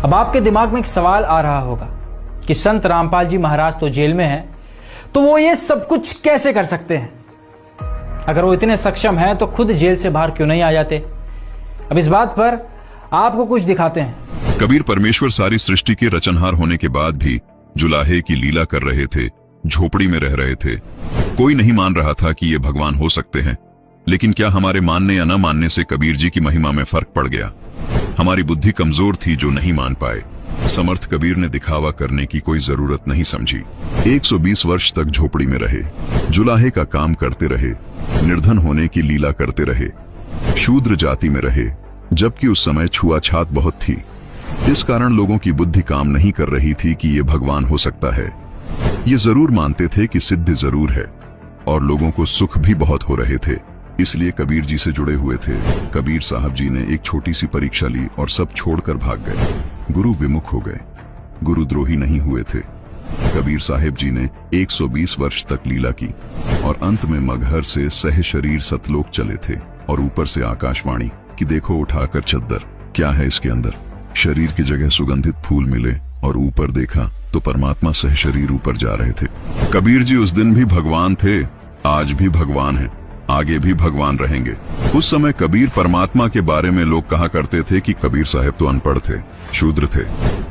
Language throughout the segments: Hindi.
अब आपके दिमाग में एक सवाल आ रहा होगा कि संत रामपाल जी महाराज तो जेल में हैं, तो वो ये सब कुछ कैसे कर सकते हैं? अगर वो इतने सक्षम हैं तो खुद जेल से बाहर क्यों नहीं आ जाते? अब इस बात पर आपको कुछ दिखाते हैं। कबीर परमेश्वर सारी सृष्टि के रचनहार होने के बाद भी जुलाहे की लीला कर रहे थे, झोपड़ी में रह रहे थे। कोई नहीं मान रहा था कि ये भगवान हो सकते हैं, लेकिन क्या हमारे मानने या न मानने से कबीर जी की महिमा में फर्क पड़ गया? हमारी बुद्धि कमजोर थी जो नहीं मान पाए। समर्थ कबीर ने दिखावा करने की कोई जरूरत नहीं समझी। 120 वर्ष तक झोपड़ी में रहे, जुलाहे का काम करते रहे, निर्धन होने की लीला करते रहे, शूद्र जाति में रहे, जबकि उस समय छुआछात बहुत थी। इस कारण लोगों की बुद्धि काम नहीं कर रही थी कि ये भगवान हो सकता है। ये जरूर मानते थे कि सिद्ध जरूर है, और लोगों को सुख भी बहुत हो रहे थे, इसलिए कबीर जी से जुड़े हुए थे। कबीर साहब जी ने एक छोटी सी परीक्षा ली और सब छोड़कर भाग गए। गुरु विमुख हो गए, गुरुद्रोही नहीं हुए थे। कबीर साहिब जी ने 120 वर्ष तक लीला की और अंत में मगहर से सह शरीर सतलोक चले थे, और ऊपर से आकाशवाणी कि देखो उठाकर चद्दर, क्या है इसके अंदर? शरीर की जगह सुगंधित फूल मिले, और ऊपर देखा तो परमात्मा सह शरीर ऊपर जा रहे थे। कबीर जी उस दिन भी भगवान थे, आज भी भगवान हैं, आगे भी भगवान रहेंगे। उस समय कबीर परमात्मा के बारे में लोग कहा करते थे कि कबीर साहब तो अनपढ़ थे, शूद्र थे,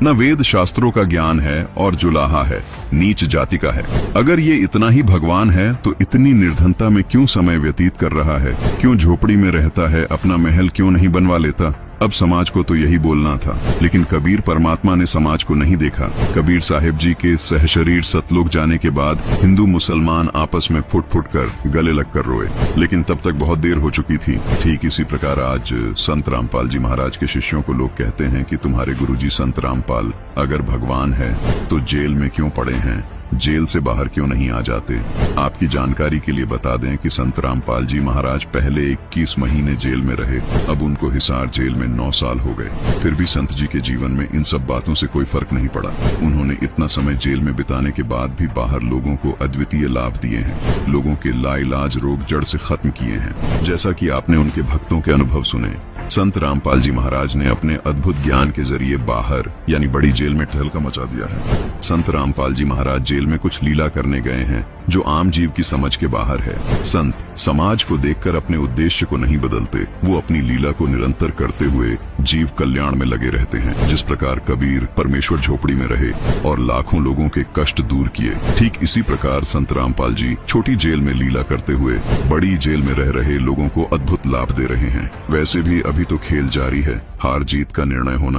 न वेद शास्त्रों का ज्ञान है और जुलाहा है, नीच जाति का है। अगर ये इतना ही भगवान है तो इतनी निर्धनता में क्यों समय व्यतीत कर रहा है? क्यों झोपड़ी में रहता है? अपना महल क्यों नहीं बनवा लेता? अब समाज को तो यही बोलना था, लेकिन कबीर परमात्मा ने समाज को नहीं देखा। कबीर साहिब जी के सहशरीर सतलोक जाने के बाद हिंदू मुसलमान आपस में फुट फुट कर गले लगकर रोए, लेकिन तब तक बहुत देर हो चुकी थी। ठीक इसी प्रकार आज संत रामपाल जी महाराज के शिष्यों को लोग कहते हैं कि तुम्हारे गुरुजी संत रामपाल अगर भगवान है तो जेल में क्यों पड़े हैं, जेल से बाहर क्यों नहीं आ जाते? आपकी जानकारी के लिए बता दें कि संत रामपाल जी महाराज पहले 21 महीने जेल में रहे, अब उनको हिसार जेल में 9 साल हो गए। फिर भी संत जी के जीवन में इन सब बातों से कोई फर्क नहीं पड़ा। उन्होंने इतना समय जेल में बिताने के बाद भी बाहर लोगों को अद्वितीय लाभ दिए हैं, लोगों के लाइलाज रोग जड़ से खत्म किए हैं। जैसा कि आपने उनके भक्तों के अनुभव सुने, संत रामपाल जी महाराज ने अपने अद्भुत ज्ञान के जरिए बाहर यानी बड़ी जेल में तहलका मचा दिया है। संत रामपाल जी महाराज जेल में कुछ लीला करने गए हैं जो आम जीव की समझ के बाहर है। संत समाज को देखकर अपने उद्देश्य को नहीं बदलते, वो अपनी लीला को निरंतर करते हुए जीव कल्याण में लगे रहते हैं। जिस प्रकार कबीर परमेश्वर झोपड़ी में रहे और लाखों लोगों के कष्ट दूर किए, ठीक इसी प्रकार संत रामपाल जी छोटी जेल में लीला करते हुए बड़ी जेल में रह रहे लोगों को अद्भुत लाभ दे रहे हैं। वैसे भी अभी तो खेल जारी है, हार जीत का निर्णय होना